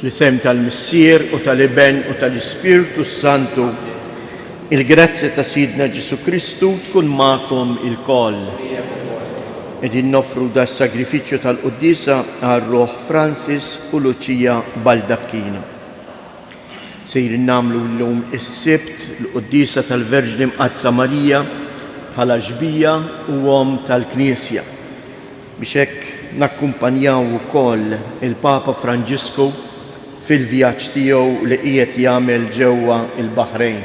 Fl-isem tal-Missier u tal-Iben u tal-Ispirtu Santu, il-grazzja ta' Sidna Ġesu Kristu tkun ma'kom il-koll. Edin nofru da' sagrifiċċju tal-Quddisa għal-Roħ Francis u Lucia Baldacchino. Sejrin namlu l-lum is-sibt l-Quddisa tal-Verġni Mqazza Marija bħala ġbija u għom tal-Knisja. Biex hekk nakkumpanjaw ukoll il-Papa Franġisku fil-vjaġġ tiegħu li qiegħed jagħmel ġewwa il-Baħrejn.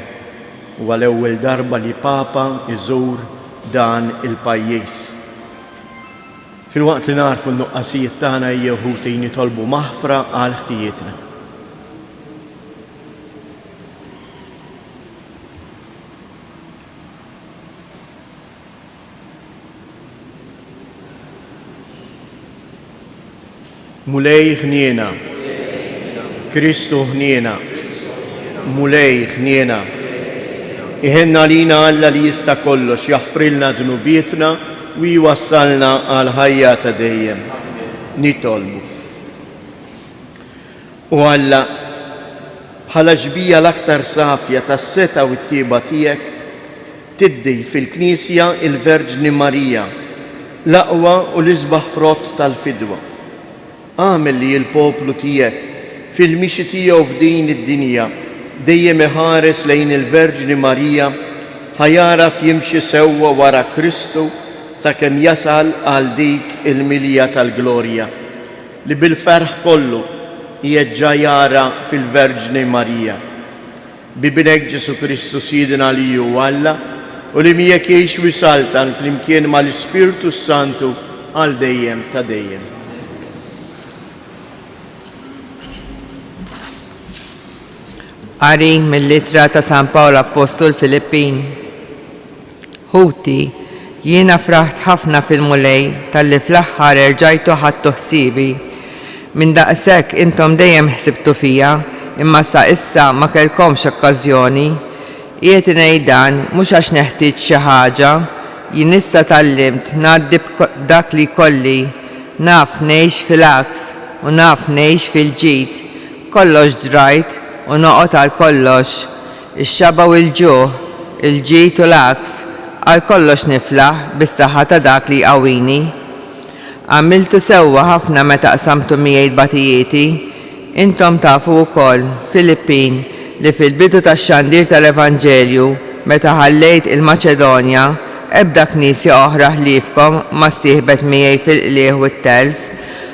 Huwa l-ewwel darba li Papa iżur dan il-pajjiż. Filwaqt li narfu n-nuqqasijiet tagħna hija wħud jitolbu maħfra għal ħtijietna. Mulej ħniena, Kristu ħniena, mulej ħniena. Iħenna lina Alla li jista' kollox jaħfrilna dnubietna u jwassalna għal ħajja ta' dejjem. Nitolbu. U Alla, bħala ġbija l-aktar safja tas-seta u t-tieba tiegħek, tiddi fil-Knisja il-Verġni Marija, l-aqwa u l-isbaħ frott tal-fidwa. Għamel li l-poplu tiegħek fil-mixi tiegħu f'din id-dinja dejjem iħares lejn il-Verġni Marija ħajaraf jimxi sewwa wara Kristu sakemm jasal għal dik il-milja tal-glorja li bil-ferħ kollu jeġġa jara fil-Verġni Marija. Bibinek Ġesu Kristu Sidna li hu Alla u li miegħek jgħix wisaltan flimkien mal-Ispirtu Santu għal dejjem ta' dejjem. Qari mill-Littra ta' San Paolo Apostol Filippin. Ħuti, jiena fraħt ħafna fil-mulej tal-li fl-aħħar erġajtu ħadtu ħsibi. Minn daqshekk intom dejjem ħsibtu fija, imma sa issa ma kellkomx okkażjoni. Qiegħed ngħid dan mhux għax neħtieġ xi ħaġa, jien issa tallimt ngħaddi dak li kolli, naf ngħix fil-aks u naf ngħix fil-ġid. Kollox ġrajt u noqgħod għal kollox, ix-xaba u l-ġuħ, il-ġid u l-aks, għal kollox niflaħ bis-saħħa ta' dak li jqawwini. Għamiltu sewwa ħafna meta qsamtu miegħi batijieti. Intom tafu wkoll, Filippin, li fil-bidu tax-xandir tal-Evanġelju meta ħallejt il-Maċedonja, ebda knisja oħra ħliefkom ma ssieħbet miegħi fil-qlieħ u t-telf,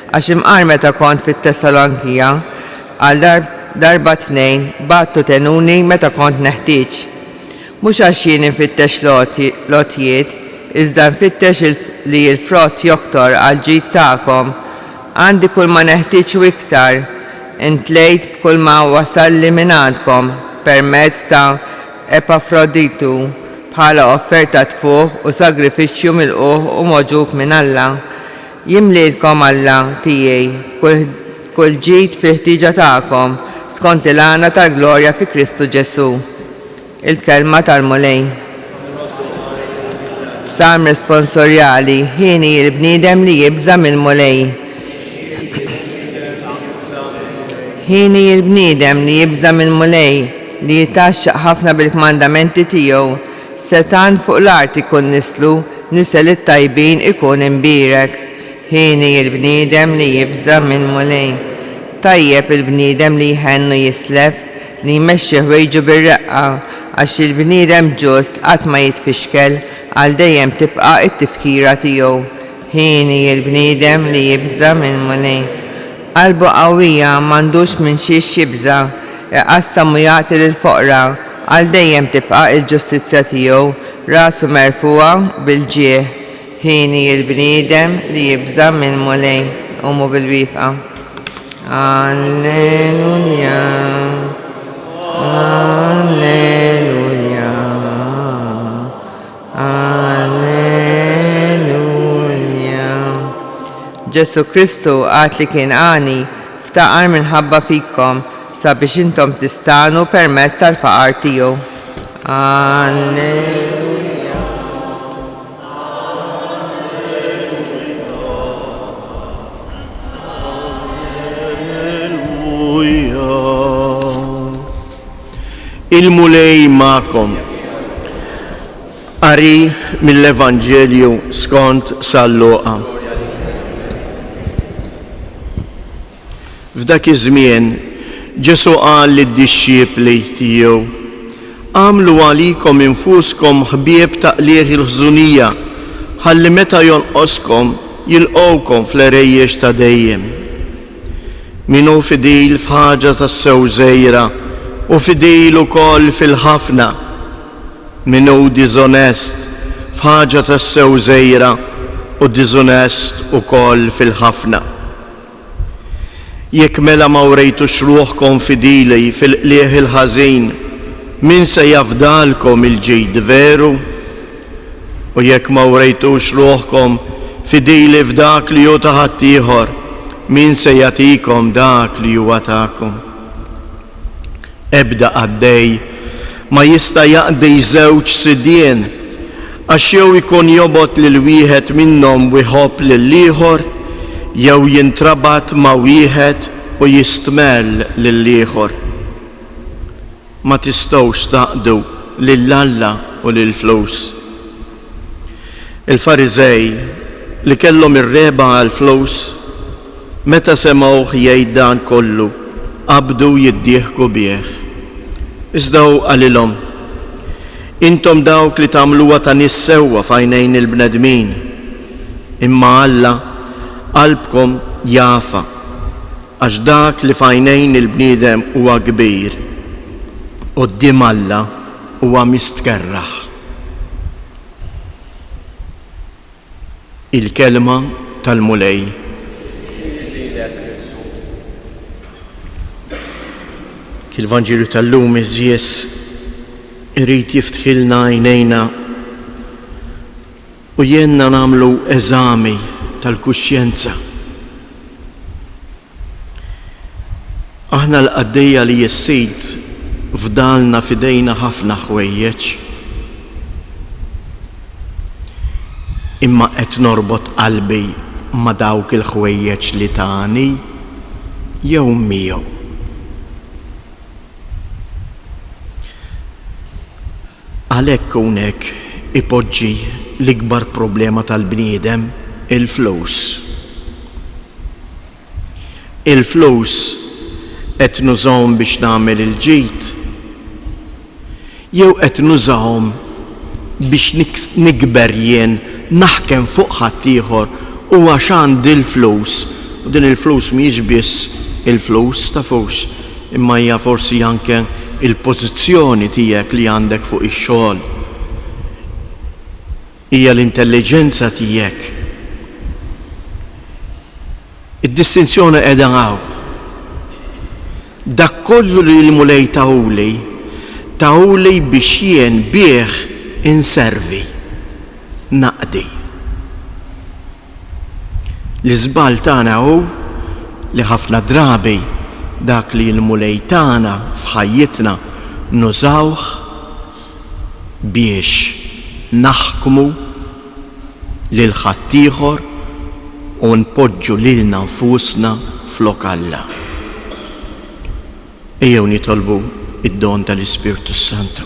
għax imqar meta kont fit-Tessalonkija għal darba tnejn battu tenuni meta kont neħtieġ. Mhux għax jien infittex lotjiet, iżda nfittex li l-frott joktor għal ġid tagħkom. Għandi kull ma neħtieġ u iktar, intlejt b'kull ma wasalli minn għandkom permezz ta' Epafroditu bħala offerta tfuq u sagrifiċċju milquh u moġub minn Alla. Jimlilkom Alla tiegħi kull ġid fil-ħtiġa tagħkom skont il-għana tal-glorja fi Kristu Ġesu. Il-kelma tal-mulej. Salm responsorjali, ħini il-bniedem li jibża mill-mulej. Ħini il-bniedem li jibża mill-mulej, li jitaxxaq ħafna bil-kmandamenti tiegħu, setan fuq l-art ikun nislu, nisel it-tajbin ikun imbirek. Ħini il-bniedem li jibża mill-mulej. Tajjeb il-bniedem li jħennu jislef, li jmexxi ħwejġu bir-reqqa, għax il-bniedem ġust qatt ma jitfixkel, għal dejjem tibqa' it-tifkira tiegħu. Ħini il-bniedem li jibża mill-mulej. Qalbu qawwija m'għandux minn xiex jibża, iqassam u jagħti lill-foqra, għal dejjem tibqa' il-ġustizzja tiegħu, rasu merfuqa bil-ġieħ. Ħini il-bniedem li jibża mill-mulej. Qumu bil-wifqa. Alleluja, alleluja, alleluja. Ġesu Kristu għat li kien għani ftaqar minħabba fikom sabiex intom tistanu permezz tal-faqar tiegħu. Alleluja. Il-mulej ma'kom. Qari mill-Evanġelju skont San-Luqa. F'dak iż-żmien Ġesu qal lid-dixxiepli tiegħu: għamlu għalikom infuskom ħbieb taqlieħ il-ħżunija ħalli meta jonqoskom jilqgħukom fl-erejjex ta' dejjem. Min hu fidil f'ħaġa tas-sew żgħira u fidil ukoll fil-ħafna. Min hu diżonest f'ħaġa tas-sew żgħira u diżonest ukoll fil-ħafna. Jekk mela ma wrejtux ruħkom fidili fil-qlieħ il-ħażin, min se jafdalkom il-ġid veru? U jekk ma wrejtux ruħkom fidili f'dak li hu ta' ħaddieħor, min se jagħtikom dak li huwa tagħkom? Ebda għaddej ma jista' jaqdi żewġ sidien, għax jew ikun jobot lil wieħed minnhom u jħobb lill-ieħor, jew jintrabat ma' wieħed u jistmell lill-ieħor. Ma tistgħux taqdu lill-Alla u lill-flus. Il-Fariżej li kellhom ir-reba għall-flus, meta semgħuh jgħid dan kollu, qabdu jiddieħku bih. Iżda hu qalilhom: intom dawk li tagħmluha ta' nies sewwa f'għajnejn il-bnedmin, imma Alla qalbkom jafa, għax dak li f'għajnejn il-bniedem huwa kbir, quddiem Alla huwa mistkerraħ. Il-kelma tal-mulej. Il-Vanġilju tal-lum iżjes irid jiftħilna għajnejna u jenna nagħmlu eżami tal-kuxjenza. Aħna l-qaddejja li jissid fdalna fidejna ħafna ħwejjeġ, imma qed norbot qalbi ma' dawk il-ħwejjeġ li tani jew miegħu. Għalhekk hawnhekk ipoġġi l-ikbar problema tal-bniedem, il-flus. Il-flus qed nużahom biex nagħmel il-ġid, jew qed nużahom biex nikber jien naħkem fuq ħaddieħor u għax għandi l-flus. U din il-flus mhijiex biss il-flus ta' fux, imma hija forsi anke il-pożizzjoni tiegħek li għandek fuq ix-xogħol. Hija l-intelligenza tiegħek. Id-distinzjoni qiegħda hawn. Dak kollu li l-mulej tawli biex jien bih inservi, naqdi. L-iżbal tagħna hu li ħafna drabi dak li l-mulej tagħna f'ħajjitna nużawh biex naħkmu lil ħaddieħor u npoġġu lilna nfusna flok Alla. Ejjew nitolbu id-don tal-Ispirtu Santu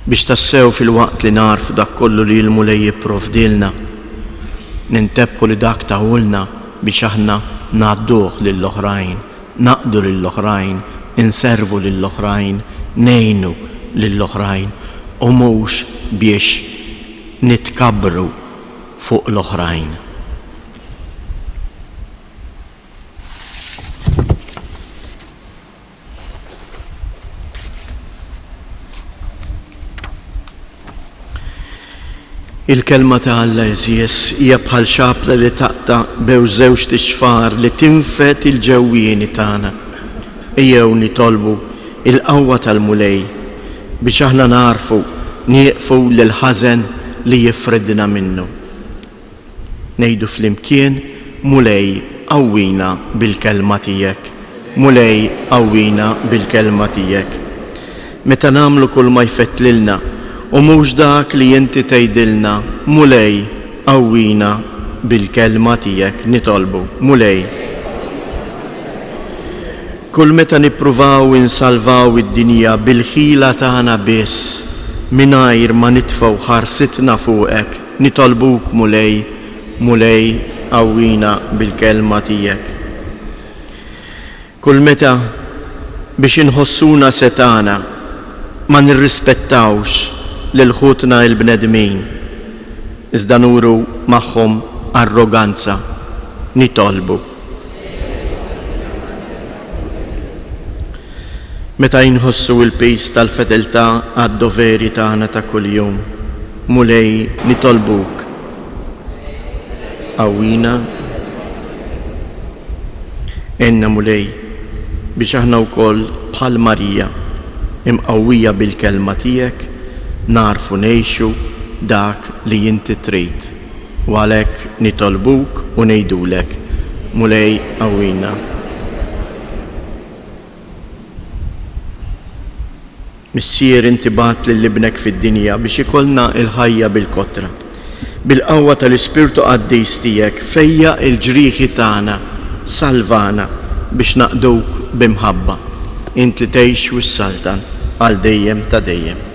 biex tassew fil-waqt li narfu dak kollu li l-mulej jipprovdilna, nintebħu li dak tawulna biex aħna ngħadduh lill-oħrajn, naqdu lill-oħrajn, inservu lill-oħrajn, ngħinu lill-oħrajn u mhux biex nitkabbru fuq l-oħrajn. Il-kelma ta' Alla eżies hija bħal xabla li taqta' bew żewġ tixfar li tinfet il-ġewwieni tagħna. Ejjew nitolbu il-qawwa tal-mulej biex aħna narfu nieqfu lill-ħażen li jifredna minnu. Ngħidu flimkien: mulej qawwina bil-kelma tiegħek, mulej qawwina bil-kelma tiegħek. Meta nagħmlu kull ma jfettlilna u mhux dak li inti tgħidilna, mulej qawwina bil-kelma tiegħek, nitolbu mulej. Kull meta nippruvaw insalvaw id-dinja bil-ħila tagħna biss, mingħajr ma nitfgħu ħarsitna fuqek, nitolbuk mulej qawwina bil-kelma tiegħek. Kull meta biex inħossuna setana ma nirrispettawx lil ħutna l-bnedmin, iżda nuru magħhom arroganza, nitolbu. Meta jinħossu l-pejs tal-fedeltà għad-doveri tagħna ta' kuljum, mulej nitolbuk. Qawwina enna mulej biex aħna wkoll bħal Marija imqawwija bil-kelma tiegħek narfu ngħixu dak li inti trid u għalhekk nitolbuk u ngħidulek mulej qawwina. Missier inti bat lill-ibnek fid-dinja biex ikollna il-ħajja bil-kotra. Bil-qawwa tal-Ispirtu Qaddis tiegħek fejja il-ġrieħi tagħna, salvana biex naqduk bimħabba. Int li tgħix wis-saltan għal dejjem ta' dejjem.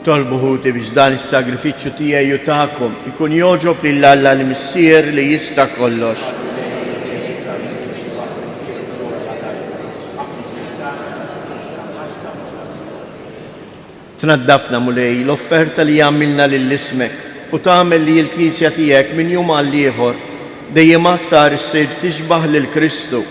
Tolbu ħuti biex dan is-sagrifiċċju tiegħi u tagħkom ikun joġob lill-Alla l-Missier li jista' kollox. Tnaddafna mulej l-offerta li għamilna lill-ismek u tagħmel li l-Knisja tiegħek minn jum għal ieħor dejjem aktar issir tixbaħ lil Kristu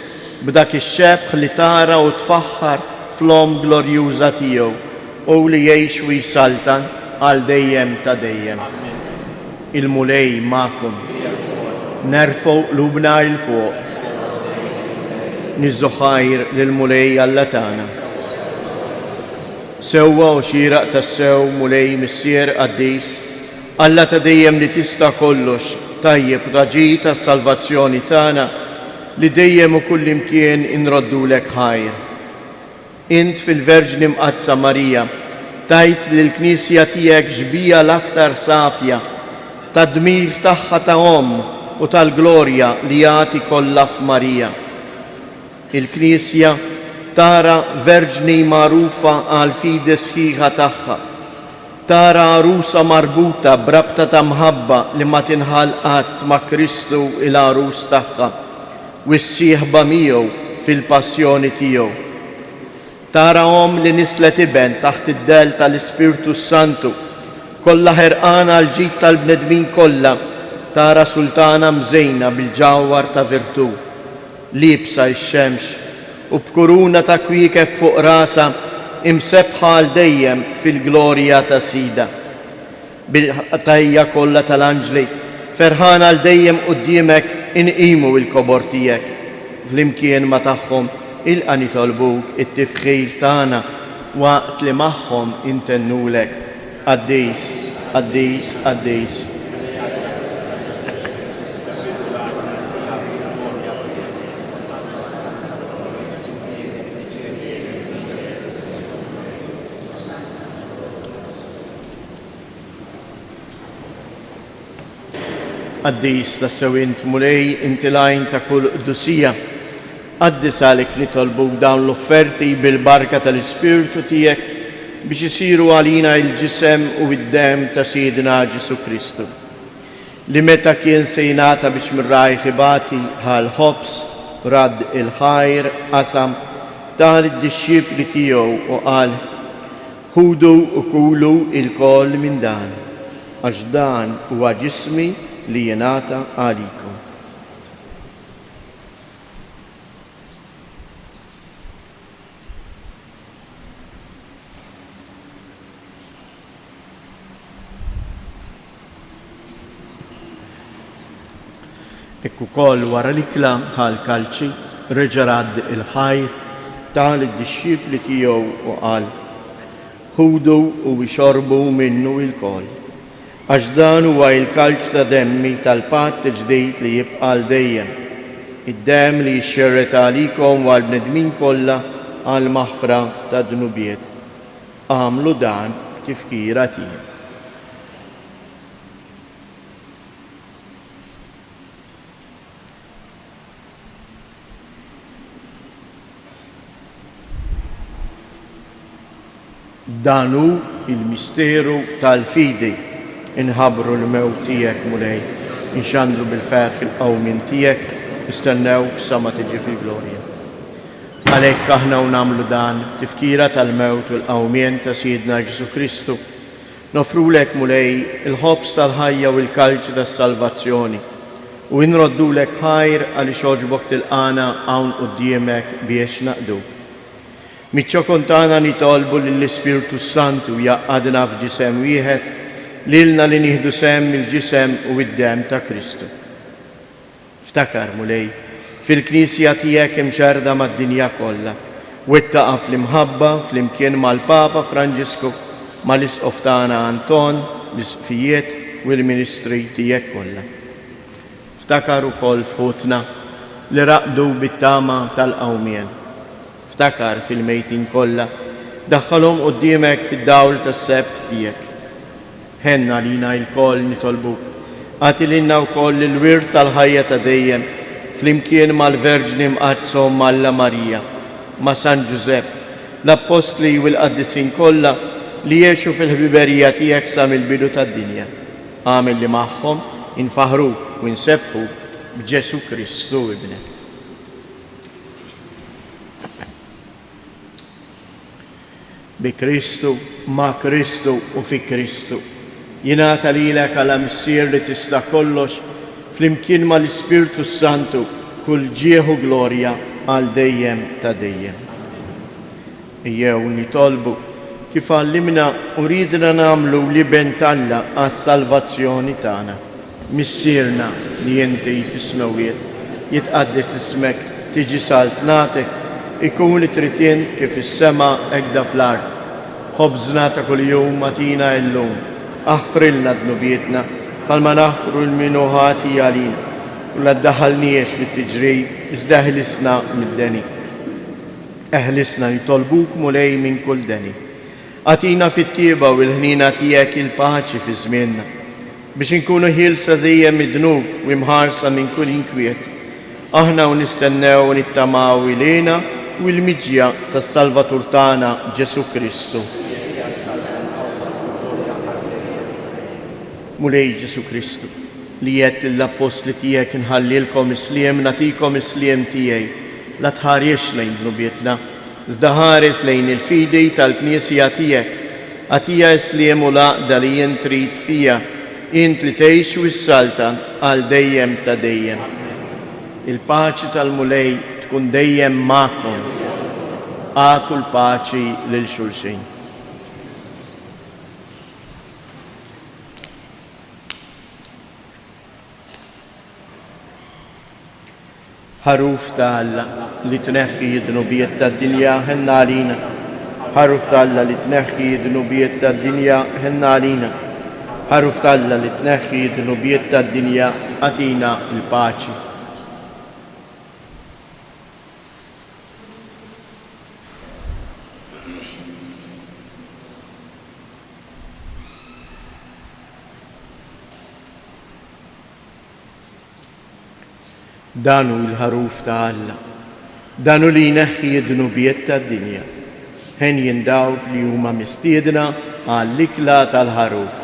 b'dak ix-xebħ li tara u tfaħħar fl-om glorjuża tiegħu u li jgħix u jsaltan għal dejjem ta' dejjem. Il-mulej ma'kom. Nerfgħu qlubna il fuq. Niżżu ħajr lill-mulej Alla tagħna. Sewwa u xieraq tas-sew mulej Missier Qaddis, Alla ta' dejjem li tista' kollox, tajjeb u taġi tas-salvazzjoni tagħna li dejjem u kull imkien inroddulek ħajr. Int fil-Verġni Mqadsa Marija tajt lill-Knisja tiegħek ġbija l-aktar safja tad-dmir tagħha ta' Omm u tal-glorja li jagħti kollha f'Marija. Il-Knisja tara verġni magħrufa għal fidi sħiħa tagħha. Tara arusa marbuta brabta ta' mħabba li ma tinħall qatt ma' Kristu il-arus tagħha u ssieħba miegħu fil-passjoni tiegħu. Tara Omm li nislet iben taħt id-del tal-Ispirtu Santu, kollha ħerqana għal ġid tal-bnedmin kollha. Tara sultana mżejna bil-ġawwar ta' virtu, liebsa x-xemx u b'kuruna ta' kwiekeb fuq rasa imsebħa għal dejjem fil-glorja ta' Sida. Bil-ħattajja kollha tal-anġli ferħana għal dejjem quddiemek inqimu l-kobor tiegħek. Flimkien ma' tagħhom ilqa' nitolbuk it-tifħir tagħna waqt li magħhom intennulek. Qaddis, qaddis, qaddis. Qaddis tassew int mulej inti lajn ta' kull qdusija Qaddis għalik nitolbuk dawn l-offerti bil-barka tal-Ispirtu tiegħek biex isiru għalina il-ġisem u id-dem ta' Sidna Ġesu Kristu. Li meta kien se jingħata biex mir-rajħibati bħal-ħobs rad il-ħajr qasam tal id-disċipli tiegħu u qal: ħudu u kulu il-koll minn dan, għax dan huwa ġismi li jingħata għalikom. Ekku koll wara l-ikla bħal-kalċi reġa' radd il-ħajr tal id-disċipli tiegħu u qal: ħudu u ixorbu minnu il-koll, għax dan huwa il-kalċ ta' demmi tal-patt ġdid li jibqa' għal dejjem, id-demm li jixxerret għalikom u għall-bnedmin kollha għal maħfra ta' dnubiet. Għamlu dan tifkira tiegħek. Danu il-misteru tal-fidi, inħabru l-mewt tiegħek mulej, inxandru bil-ferħ il-qawmin tiegħek, istennew sa ma tiġi fil-glorja. Għalhekk aħna nagħmlu dan tifkira tal-mewt u l-qawmien ta' Sidna Ġesu Kristu, nofrulek mulej il-ħobs tal-ħajja u l-kalċ tas-salvazzjoni u nroddulek ħajr għaliex oġbok tilqana hawn quddiemek biex naqduk. Miċċo kontana nitolbu lill-Ispirtu Santu jaqqadna f'ġisem wieħed lilna li nieħdu sem il-ġisem u id-dem ta' Kristu. Ftakar mulej fil-Knisja tiegħek imxerda mad-dinja kollha, wettaqa' fl-imħabba flimkien mal-Papa Franġisku mal-Isqof tagħna Anton, l-isqfijiet u l-ministri tiegħek kollha. Ftakar ukoll fħutna li raqdu bit-tama tal-qawmien. Ftakar fil-mejtin kollha, daħħalhom quddiemek fid-dawl tas-sebħ tiegħek. Ħenna lina l-koll nitolbuk, għati lilna wkoll il-wirt tal-ħajja ta' dejjem flimkien mal-Verġni mqaddsom Malla Marija, ma' San Ġusepp, l-Apostli u l-Qaddisin kollha li jgħixu fil-ħbiberija tiegħek sa mill-bidu tad-dinja. Għamel li magħhom infaħruk u nsebbħuk b'Ġesu Kristu ibnek. Bi Kristu, ma' Kristu u fi Kristu. Jingħata lilek għala missier li tista' kollox flimkien mal-Ispirtu Santu kull ġieħu glorja għal dejjem ta' dejjem. Ejjew nitolbu kif għallimna u ridna nagħmlu li bentalla għas-salvazzjoni tagħna. Missierna li inti fis-smawiet jitqaddes ismek, tiġi saltnatek, ikun li tritien kif is-sema hekk fl-art. Ħobżna ta' kuljum atina llum, aħfrilna dnubietna bħalma naħfru l-minuħati għalina u la ddaħħalniex fit-tiġrij iżda eħlisna mid-deni. Eħlisna jitolbuk mulej minn kull deni. Atina fit-tieba u l-ħnina tiegħek il-paċi fi żmienna biex inkunu ħielsa dejjem mid-dnub u imħarsa minn kull inkwiet. Aħna u nistennew u nittamaw ilejna u l-miġja tas-Salvatur tagħna Ġesu Kristu. Mulej Ġesu Kristu, li jett l-Apostli tiegħek inħallilkom isliem natikom isliem tiegħi, la tħariex lejn dnubietna, iżda ħares lejn il-fidi tal-Knisja tiegħek, għatija isliem u laqda li jien trid fija, int li tgħix u s-salta għal dejjem ta' dejjem. Il-paċi tal-mulej tkun dejjem magħkom. Għatu l-paċi lil xulxin. Ħaruf ta' Alla li tneħħi d-dnubiet tad-dinja ħenna għalina. Ħaruf ta' Alla li tneħħi d-dnubiet tad-dinja ħenna għalina. Ħaruf ta' Alla li tneħħi d-dnubiet tad-dinja għatina l-paċi. Danu l-ħaruf ta' Alla danu li jneħħi d-dnubiet tad-dinja. Ħen dawk li huma mistiedna għall-ikla tal-ħaruf.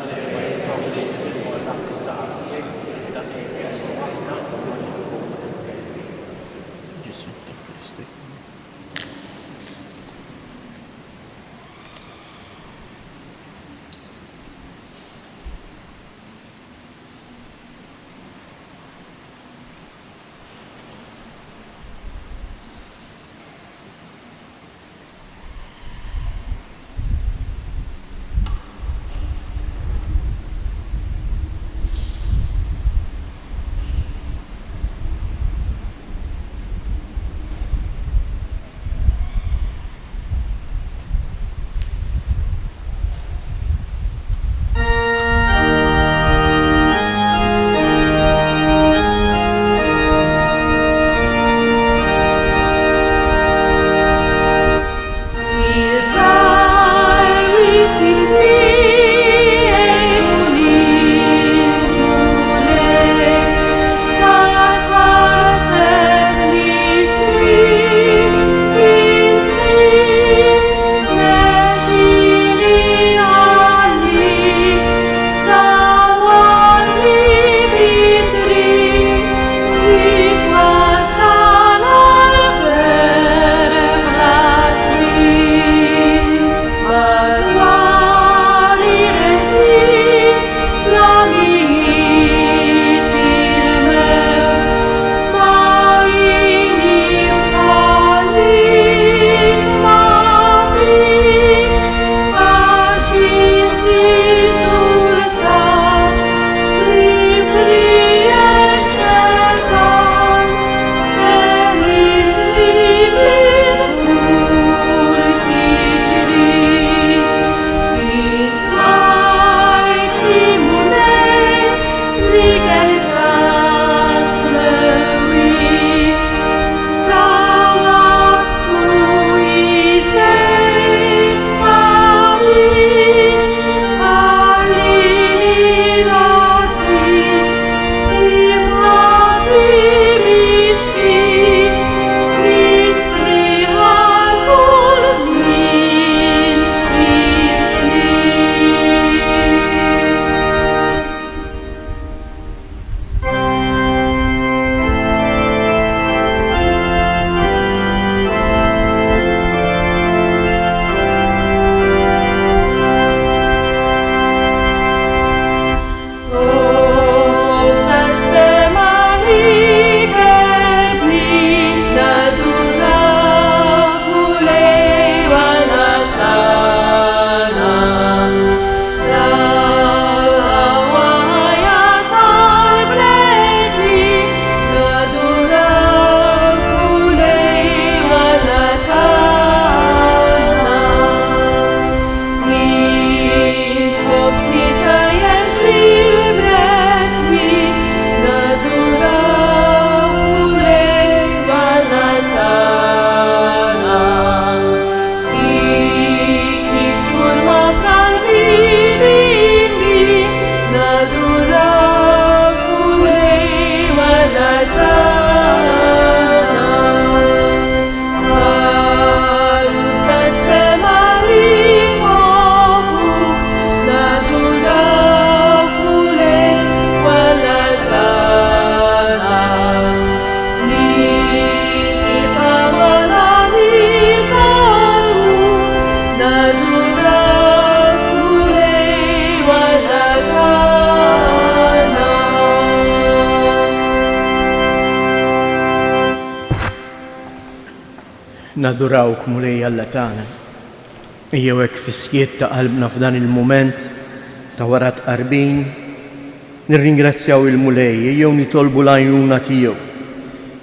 Nadurawk mulej Alla tagħna. Ejjew hekk fis-skiet ta' qalbna f'dan il-mument ta' wara tqarbin nirringrazzjaw il-mulej, ejjew nitolbu l-għajnuna tiegħu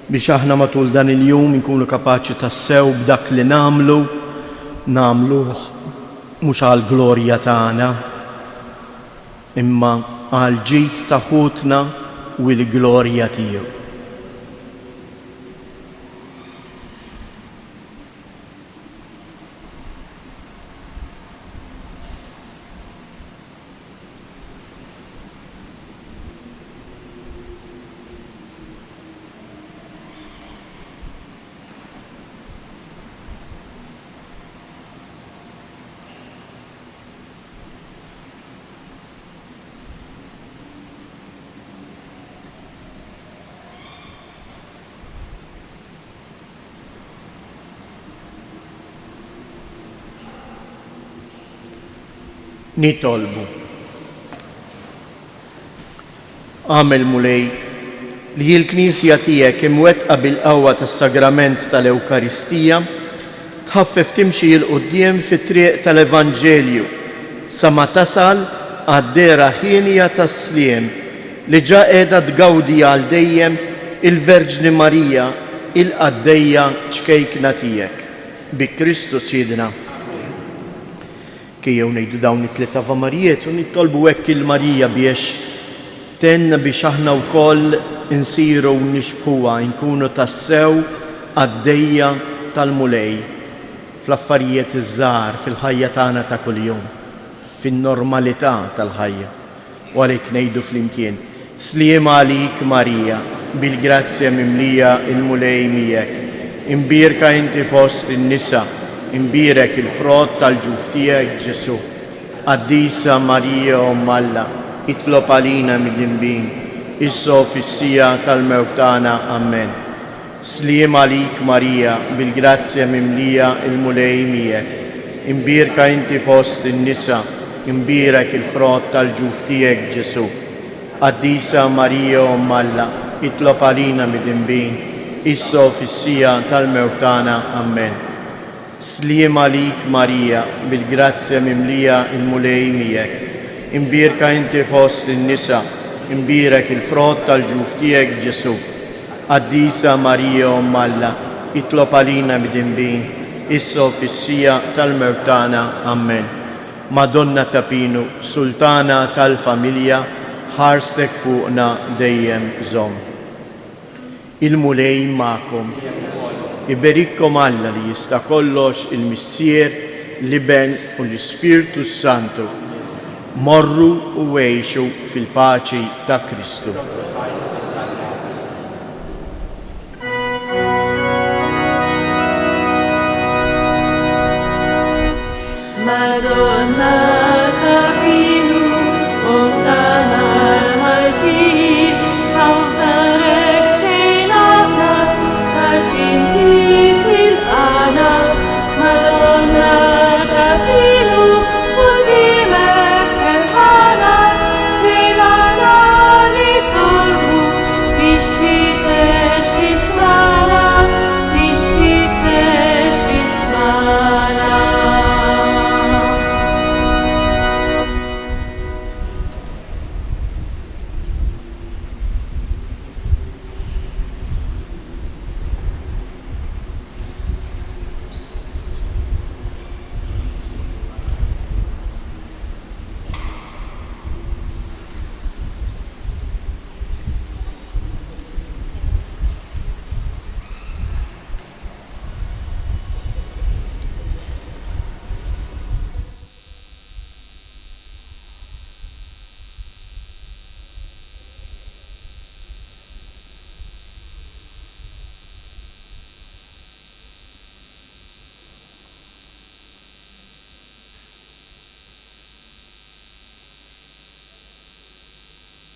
biex aħna matul dan il-jum nkunu kapaċi tassew b'dak li nagħmluh mhux għall-glorja tagħna imma għall-ġid ta' ħutna u l-glorja tiegħu. Nitolbu. Għamel mulej li l-Knisja tiegħek imwettqa bil-qawwa tas-sagrament tal-Ewkaristija tħaffef timxi l-qudiem fit-triq tal-Evanġelju sa ma tasal għad-dera ħienija tas-sliem li ġa qiegħda tgawdi għal dejjem il-Verġni Marija il-qaddejja ċkejkna tiegħek. Bi Kristu Sidna. Kejjew ngħidu dawn it-tliet Ava Marijiet u nittolbu hekk il-Marija biex tenna biex aħna wkoll insiru u nixbħuha nkunu tassew għaddejja tal-mulej fl-affarijiet iż-żgħar fil-ħajja tagħna ta' kuljum, fin-normalità tal-ħajja. U għalhekk ngħidu flimkien: Sliem għalik Marija, bil-grazzja mimlija il-mulej miegħek. Imbierka inti fost in-nisa, imbierek il-frott tal-ġuf tiegħek Ġesu. Qaddisa Marija Omm Alla, itlob għalina mill-inbin, issa fis-sija tal-mewt tagħna. Amen. Sliem għalik Marija, bil-grazzja mimlija il-mulej miegħek. Imbierka inti fost in-nisa, imbierek il-frott tal-ġuf tiegħek Ġesu. Qaddisa Marija Omm Alla, itlob għalina mill-inbin, issa fis-sija tal-mewt tagħna. Amen. Sliem għalik Marija, bil-grazzja mimlija il-mulej miegħek. Imbierka inti fost in-nisa, imbierek il-frott tal-ġuf tiegħek Ġesu. Qaddisa Marija Omm Alla, itlob għalina mill-inbin, issa fis-sija tal-mewt tagħna. Amen. Madonna ta' Pinu, Sultana tal-familja, ħarstek fuqna dejjem żomm. Il-mulej ma'kom. Iberikkom Alla li jista' kollox, il-Missier, l-Iben u l-Ispirtu Santu. Morru u għejxu fil-paċi ta' Kristu.